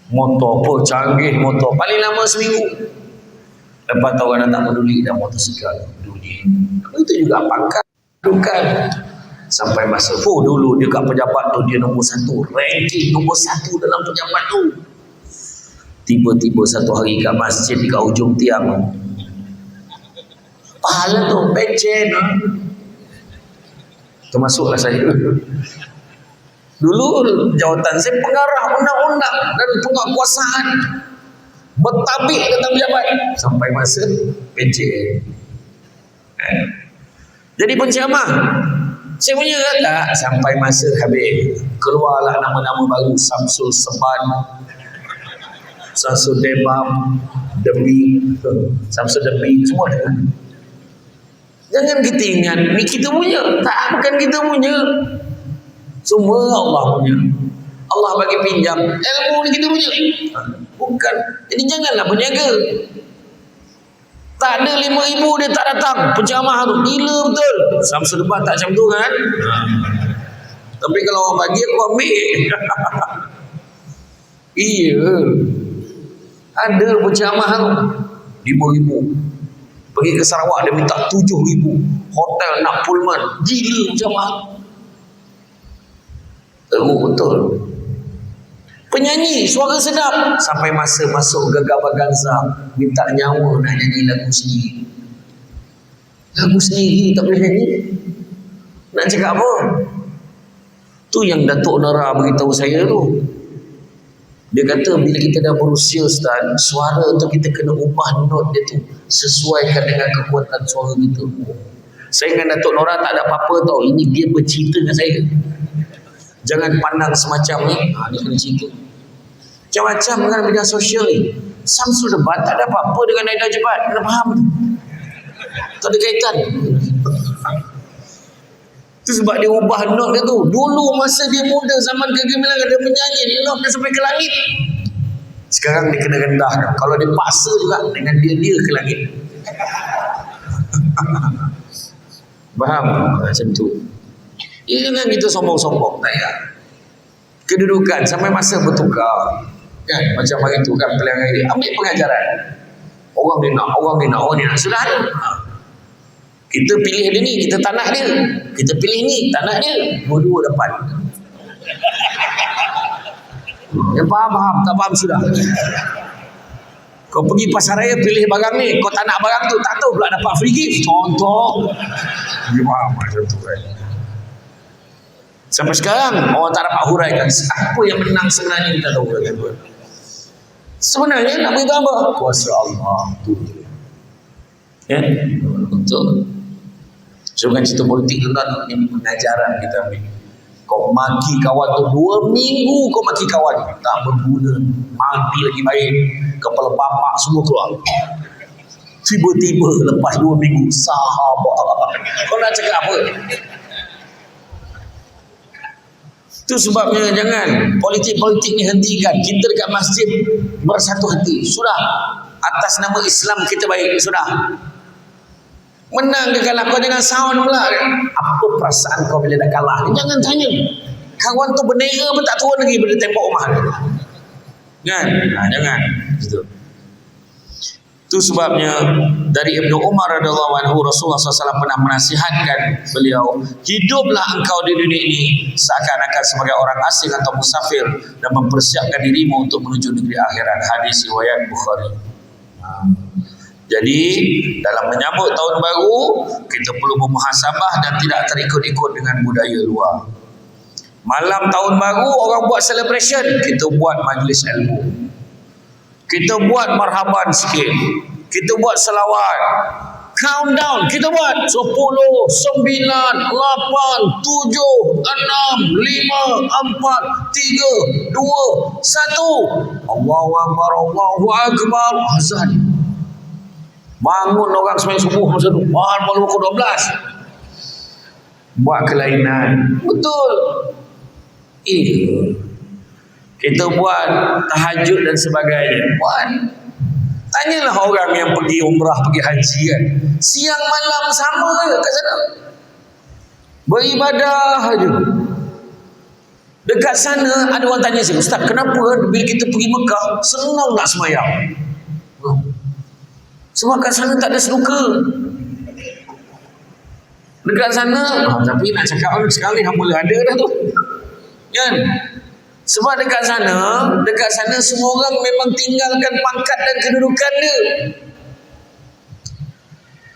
Motor apa canggih, motor paling lama seminggu. Lepas tu orang tak peduli dah motosikal dunia. Itu juga pangkat bukan. Sampai masa dulu dia kat pejabat tu dia nombor 1, ranking nombor 1 dalam pejabat tu. Tiba-tiba satu hari kat masjid di kat ujung tiang, pahala tu becen. Termasuklah saya. Dulu jawatan saya pengarah undang-undang dan penguasaan, bertabik tentang pejabat sampai masa PJ. Jadi penceramah saya punya tak sampai masa habis, keluarlah nama-nama baru, Samsul Seban, Samsul Debam, Demi, Samsul Demi, semua ada. Jangan kita ingat ni kita punya, tak, bukan kita punya. Semua Allah punya. Allah bagi pinjam, ilmu ni kita punya, bukan. Jadi janganlah berniaga. Tak ada 5,000 dia tak datang penceramah tu, gila betul. Samsul depan tak macam tu kan. Tapi kalau orang bagi aku ambil. Iya, ada penceramah tu 5,000. Pergi ke Sarawak dia minta 7,000. Hotel nak Pullman, gila penceramah. Betul. penyanyi, suara sedap. Sampai masa masuk Gegar Baganza, minta nyawa nak nyanyi lagu sendiri. Lagu sendiri tak boleh nyanyi. Nak cakap apa? Tu yang Datuk Nara beritahu saya tu. Dia kata bila kita dah berusia Ustaz, suara tu kita kena ubah note dia tu sesuaikan dengan kekuatan suara kita. Saya dengan Datuk Nora tak ada apa-apa tau. Ini dia bercerita dengan saya. Jangan pandang semacam ni. Dia kena cerita. Macam-macam dengan media sosial ni. Samsul Debat tak ada apa-apa dengan Aida Jebat. Kena faham tu. Tak ada kaitan. Itu sebab dia ubah note dia tu. Dulu masa dia muda, zaman kegemilangan, dia menyanyi, note dia sampai ke langit. Sekarang dia kena rendahkan. Kalau dia paksa juga dengan dia ke langit. Faham? Macam tu. Ya, jangan kita sombong-sombong. Tak ya. Kedudukan sampai masa bertukar. Kan? Macam hari tu kan pilihan hari. Ambil pengajaran. Orang dia nak, orang dia nak. Sudah ada. Kita pilih dia ni, kita tak nak dia. Kita pilih ni, tak nak dia. Dua-dua dapat. Yang faham, tak faham sudah. Kau pergi pasar raya pilih barang ni, kau tak nak barang tu, tak tahu pula dapat free gift. Contoh. Dia faham macam tu kan. Sampai sekarang orang tak dapat huraikan siapa yang menang sebenarnya, kita tahu kan. Sebenarnya nak beritahu apa? Kuasa Allah tu. Ya, betul. So bukan cerita politik tuan-tuan, ini pengajaran kita ambil. Kau maki kawan tu 2 minggu kau maki kawan, tak berguna, mati lagi baik, kepala bapak semua keluar. Tiba-tiba lepas 2 minggu sahabat, kau nak cakap apa? Itu sebabnya jangan politik-politik ni hentikan. Kita dekat masjid bersatu hati, sudah. Atas nama Islam kita baik, sudah. Menang ke kalah, kau jangan sound pula. Apa perasaan kau bila dah kalah? Jangan tanya. Kawan tu bernera pun tak turun lagi pada tembok rumah dia. Kan? Jangan. Gitu. Itu sebabnya dari Ibnu Umar radhiyallahu anhu, Rasulullah SAW pernah menasihatkan beliau, hiduplah engkau di dunia ini seakan-akan sebagai orang asing atau musafir dan mempersiapkan dirimu untuk menuju negeri akhirat. Hadis riwayat Bukhari. Jadi dalam menyambut tahun baru, kita perlu bermuhasabah dan tidak terikut-ikut dengan budaya luar. Malam tahun baru orang buat celebration, kita buat majlis ilmu. Kita buat marhaban sikit. Kita buat selawat. Countdown kita buat 10, 9, 8, 7, 6, 5, 4, 3, 2, 1. Allahu Akbar, Allahu Akbar. Azan. Bangun orang sembahyang subuh masa tu. Baru pukul 12. Buat kelainan. Betul. Kita buat tahajud dan sebagainya. Buat. Tanyalah orang yang pergi umrah, pergi haji kan. Siang malam sama ke kat sana? Beribadah aja. Dekat sana ada orang tanya saya, Ustaz, kenapa bila kita pergi Mekah senang nak sembahyang? Sebab kat sana tak ada snooker. Dekat sana, tapi nak cakap sekali mula ada dah tu. Kan? Sebab dekat sana semua orang memang tinggalkan pangkat dan kedudukan dia.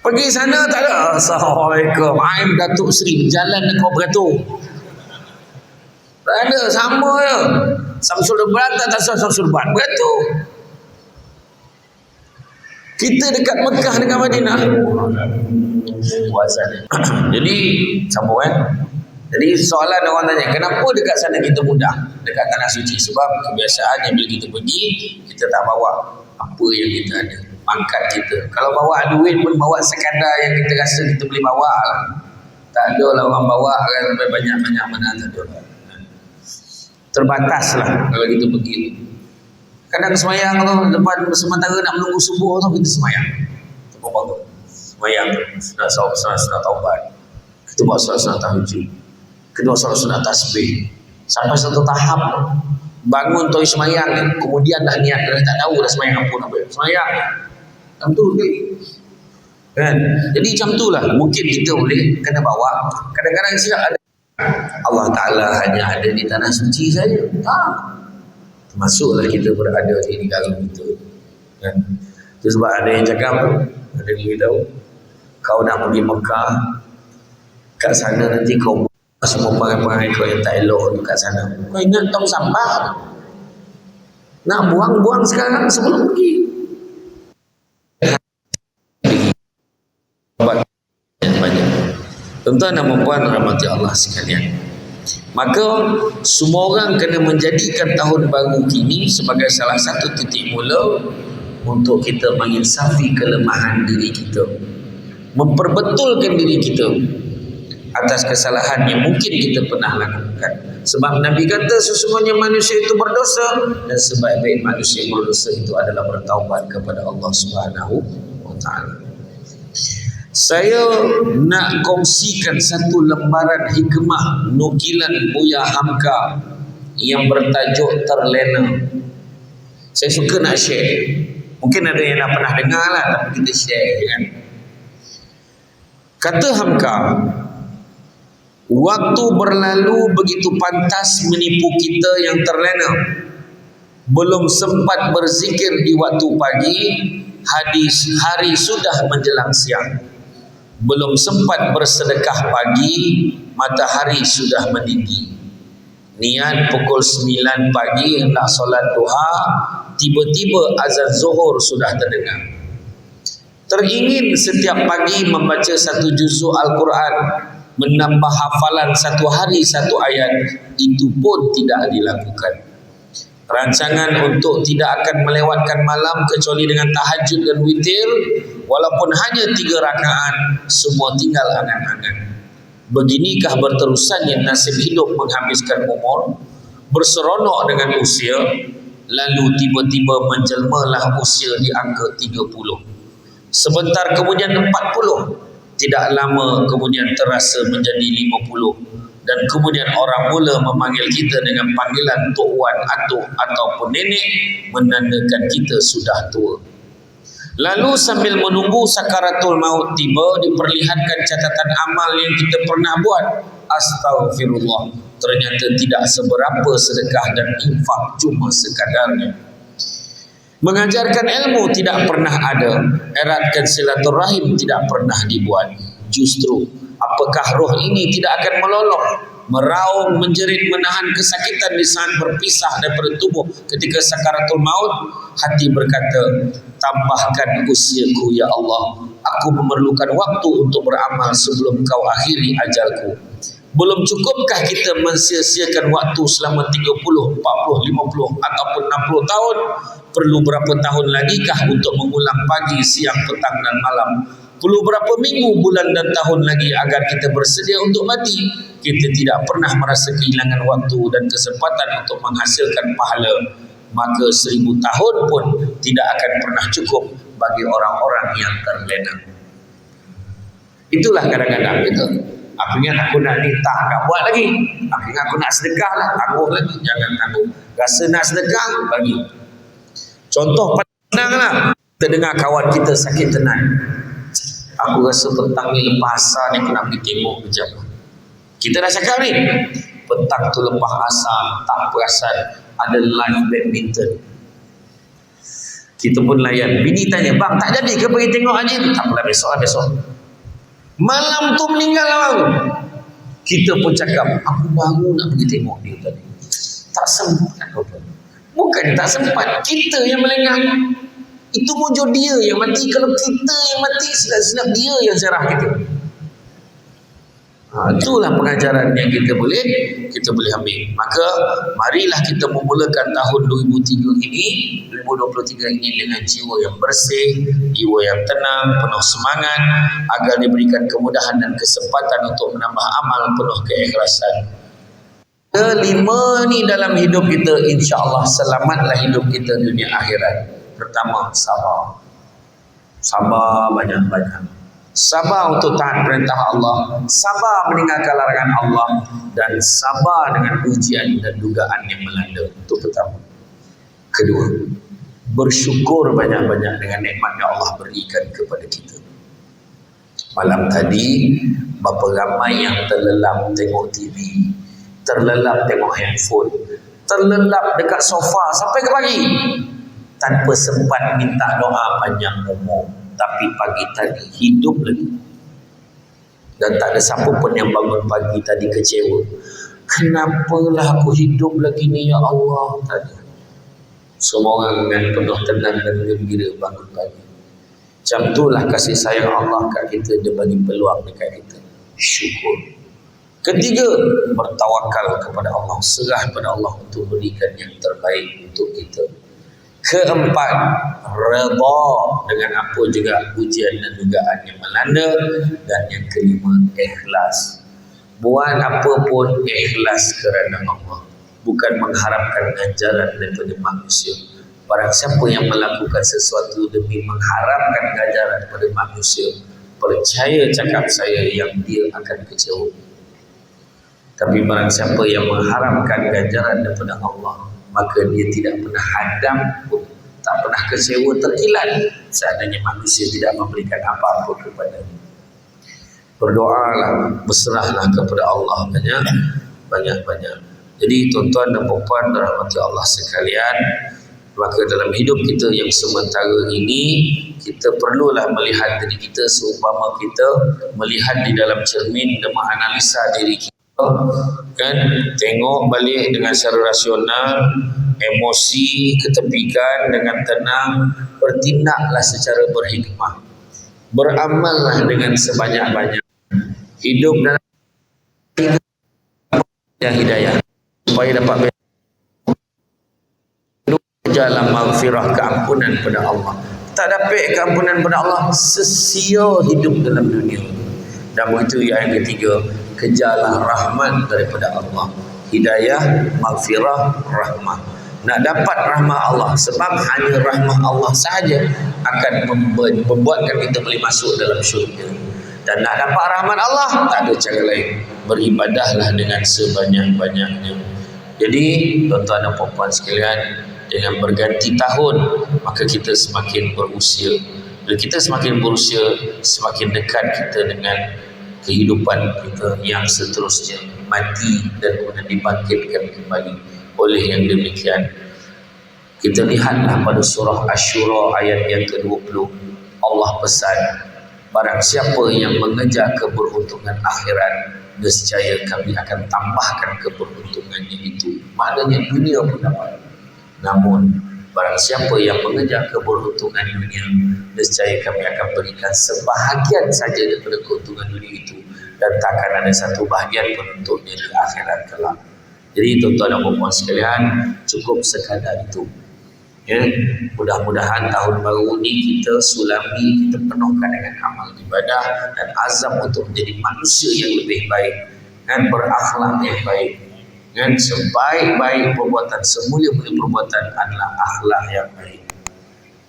Pergi sana tak ada. Assalamualaikum, I'm Datuk Seri, jalan kau beratur. Tak ada, sama je. Samsul Debat tak Samsul Debat, beratur. Kita dekat Mekah dengan Madinah. Jadi sambung Jadi soalan orang tanya, kenapa dekat sana kita mudah, dekat tanah suci? Sebab kebiasaannya bila kita pergi, kita tak bawa apa yang kita ada, pangkat kita. Kalau bawa duit pun bawa sekadar yang kita rasa kita boleh bawa lah. Tak ada lah orang bawa kan sampai banyak-banyak mana, tak ada lah. Terbatas lah kalau kita pergi. Kadang semayang tu, depan sementara nak menunggu subuh tu, kita semayang. Semayang tu, sunat taubat. Kita buat sunat tahajud. Kedua sunat tasbih. Sampai satu tahap bangun tu semayang, kemudian dah niat, dah tak tahu dah semayang apa nak buat. Semayang. Macam tu kan? Jadi macam tu lah. Mungkin kita boleh kena bawa. Kadang-kadang silap ada. Allah Ta'ala hanya ada di tanah suci saja. Tak. masuklah kita berada di negara kita kan. Itu sebab ada yang cakap, ada yang beritahu, kau nak pergi Mekah, kat sana nanti kau buang semua perangai-perangai kau yang tak elok tu kat sana. Kau ingat tong sampah, nak buang-buang sekarang sebelum pergi. Tuan-tuan dan puan rahmati Allah sekalian, maka semua orang kena menjadikan tahun baru kini sebagai salah satu titik mula untuk kita menginsafi kelemahan diri kita, memperbetulkan diri kita atas kesalahan yang mungkin kita pernah lakukan. Sebab Nabi kata sesungguhnya manusia itu berdosa, dan sebaik-baik manusia berdosa itu adalah bertaubat kepada Allah Subhanahu wa taala. Saya nak kongsikan satu lembaran hikmah nukilan Buya Hamka yang bertajuk Terlena. Saya suka nak share. Mungkin ada yang dah pernah dengar lah, tapi kita share kan. Kata Hamka, waktu berlalu begitu pantas menipu kita yang terlena. Belum sempat berzikir di waktu pagi, hari sudah menjelang siang. Belum sempat bersedekah pagi, matahari sudah meninggi. Niat pukul 9 pagi hendak solat duha, tiba-tiba azan zuhur sudah terdengar. Teringin setiap pagi membaca satu juzuk Al-Quran, menambah hafalan satu hari satu ayat, itu pun tidak dilakukan. Rancangan untuk tidak akan melewatkan malam kecuali dengan tahajud dan witir, walaupun hanya 3 rakaat, semua tinggal angan-angan. Beginikah berterusannya nasib hidup menghabiskan umur, berseronok dengan usia, lalu tiba-tiba menjelmalah usia di angka 30. Sebentar kemudian 40, tidak lama kemudian terasa menjadi 50. Dan kemudian orang mula memanggil kita dengan panggilan Tok Wan, Atuk ataupun Nenek, menandakan kita sudah tua. Lalu sambil menunggu sakaratul maut tiba, diperlihatkan catatan amal yang kita pernah buat. Astaghfirullah, ternyata tidak seberapa sedekah dan infak, cuma sekadarnya. Mengajarkan ilmu tidak pernah ada, eratkan silaturahim tidak pernah dibuat. Justru apakah roh ini tidak akan melolong, meraung, menjerit, menahan kesakitan di saat berpisah daripada tubuh ketika sakaratul maut? Hati berkata, tambahkan usiaku ya Allah, aku memerlukan waktu untuk beramal sebelum kau akhiri ajalku. Belum cukupkah kita mensia-siakan waktu selama 30, 40, 50 ataupun 60 tahun? Perlu berapa tahun lagikah untuk mengulang pagi, siang, petang dan malam? Perlu berapa minggu, bulan dan tahun lagi agar kita bersedia untuk mati? Kita tidak pernah merasa kehilangan waktu dan kesempatan untuk menghasilkan pahala. Maka 1000 tahun pun tidak akan pernah cukup bagi orang-orang yang terlena. Itulah kadang-kadang kita, aku ingat aku nak nitah, tak buat lagi. Aku ingat aku nak sedekah lah, tangguh lagi. Jangan tangguh. Rasa nak sedekah, bagi. Contoh pandang lah, kita dengar kawan kita sakit tenat. Aku rasa petang ni lepas asar ni aku nak pergi tengok kejap. Kita dah cakap ni, petang tu lepas asar, tak perasan ada live badminton. Kita pun layan. Bini tanya, bang tak jadi ke pergi tengok haji tu? Tak apalah, besok lah besok. Malam tu meninggal lah bang. Kita pun cakap, aku baru nak pergi tengok dia tadi. Tak sempat kau pun. Bukan tak sempat, kita yang melengah. Itu wujud dia yang mati. Kalau kita yang mati, silap-silap dia yang serah kita. Itulah pengajaran yang kita boleh ambil. Maka marilah kita memulakan tahun 2023 ini dengan jiwa yang bersih, jiwa yang tenang, penuh semangat, agar diberikan kemudahan dan kesempatan untuk menambah amal penuh keikhlasan. Kelima ni dalam hidup kita, insya-Allah selamatlah hidup kita dunia akhirat. Pertama, sabar. Sabar banyak-banyak. Sabar untuk taat perintah Allah, sabar meninggalkan larangan Allah, dan sabar dengan ujian dan dugaan yang melanda. Itu pertama. Kedua, bersyukur banyak-banyak dengan nikmat yang Allah berikan kepada kita. Malam tadi, berapa ramai yang terlelap tengok TV, terlelap tengok handphone, terlelap dekat sofa sampai ke pagi tanpa sempat minta doa panjang umur, tapi pagi tadi hidup lagi. Dan tak ada siapa pun yang bangun pagi tadi kecewa. Kenapalah aku hidup lagi ni ya Allah? Tak ada. Semua orang dengan penuh tenang dan gembira bangun pagi. Macam itulah kasih sayang Allah kat kita. Dia bagi peluang dekat kita. Syukur. Ketiga, bertawakal kepada Allah, serah kepada Allah untuk berikan yang terbaik untuk kita. Keempat, redha dengan apa juga ujian dan dugaan yang melanda. Dan yang kelima, ikhlas. Buat apa pun ikhlas kerana Allah, bukan mengharapkan ganjaran daripada manusia. Barang siapa yang melakukan sesuatu demi mengharapkan ganjaran daripada manusia, percaya cakap saya yang dia akan kecewa. Tapi barang siapa yang mengharapkan ganjaran daripada Allah, maka dia tidak pernah hadam pun, tak pernah kecewa, terkilat seandainya manusia tidak memberikan apa-apa kepadanya. Berdoalah, berserahlah kepada Allah banyak-banyak. Jadi tuan-tuan dan puan-puan dirahmati Allah sekalian, maka dalam hidup kita yang sementara ini, kita perlulah melihat diri kita seumpama kita melihat di dalam cermin dan menganalisa diri kita. Kan, tengok balik dengan secara rasional, emosi ketepikan dengan tenang, bertindaklah secara berhikmah, beramallah dengan sebanyak-banyak, hidup dalam yang hidayah supaya dapat jalan maghfirah, keampunan pada Allah. Tak dapat keampunan pada Allah, sesia hidup dalam dunia. Dan begitu yang ketiga, kejarlah rahmat daripada Allah. Hidayah, maghfirah, rahmat. Nak dapat rahmat Allah, sebab hanya rahmat Allah sahaja akan membuatkan kita boleh masuk dalam syurga. Dan nak dapat rahmat Allah, tak ada cara lain, beribadahlah dengan sebanyak-banyaknya. Jadi tuan-tuan dan puan-puan sekalian, dengan berganti tahun maka kita semakin berusia. Bila kita semakin berusia, semakin dekat kita dengan kehidupan kita yang seterusnya, mati dan kemudian dibangkitkan kembali. Oleh yang demikian, kita lihatlah pada surah Asy-Syura ayat yang ke-20, Allah pesan, barang siapa yang mengejar keberuntungan akhirat, nescaya kami akan tambahkan keberuntungannya itu. Maknanya dunia pun dapat. Namun barang siapa yang mengejar keberuntungan dunia, nescaya kami akan berikan sebahagian saja daripada keuntungan dunia itu, dan takkan ada satu bahagian pun untuknya di akhirat kelak. Jadi tuan-tuan dan puan-puan sekalian, cukup sekadar itu. Ya, mudah-mudahan tahun baru ini kita sulami, kita penuhkan dengan amal ibadah dan azam untuk menjadi manusia yang lebih baik dan berakhlak yang baik. Dan sebaik-baik perbuatan, semulia-mulia perbuatan adalah akhlak yang baik.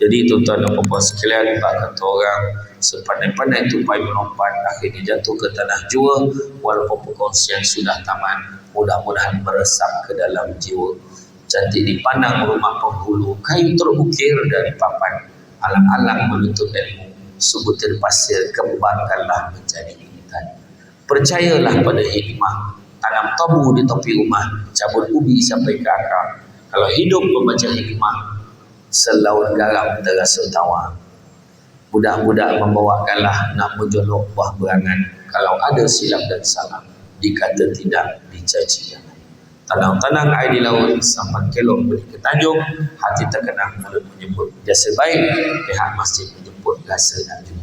Jadi tuan-tuan dan puan-puan sekalian, kata orang, sepandai-pandai tupai melompat akhirnya jatuh ke tanah jua. Walaupun perkongsian sudah tamat, mudah-mudahan meresap ke dalam jiwa. Cantik dipandang rumah penghulu, kayu terukir dari papan, alang-alang menuntut ilmu, sebutir pasir kembangkanlah menjadi intan. Percayalah pada hikmah, tanam tabu di topi rumah, cabut ubi sampai ke akar. Kalau hidup membaca hikmah, selaun garam terasa tawar. Budak-budak membawakanlah nak menjolok buah berangan. Kalau ada silap dan salah, dikata tidak, dicaci jangan. Tanang-tanang air di laut, sampan kelok beli ke tanjung, hati terkenang mulut menyebut jasa baik, pihak masjid menjemput rasa dan junjung.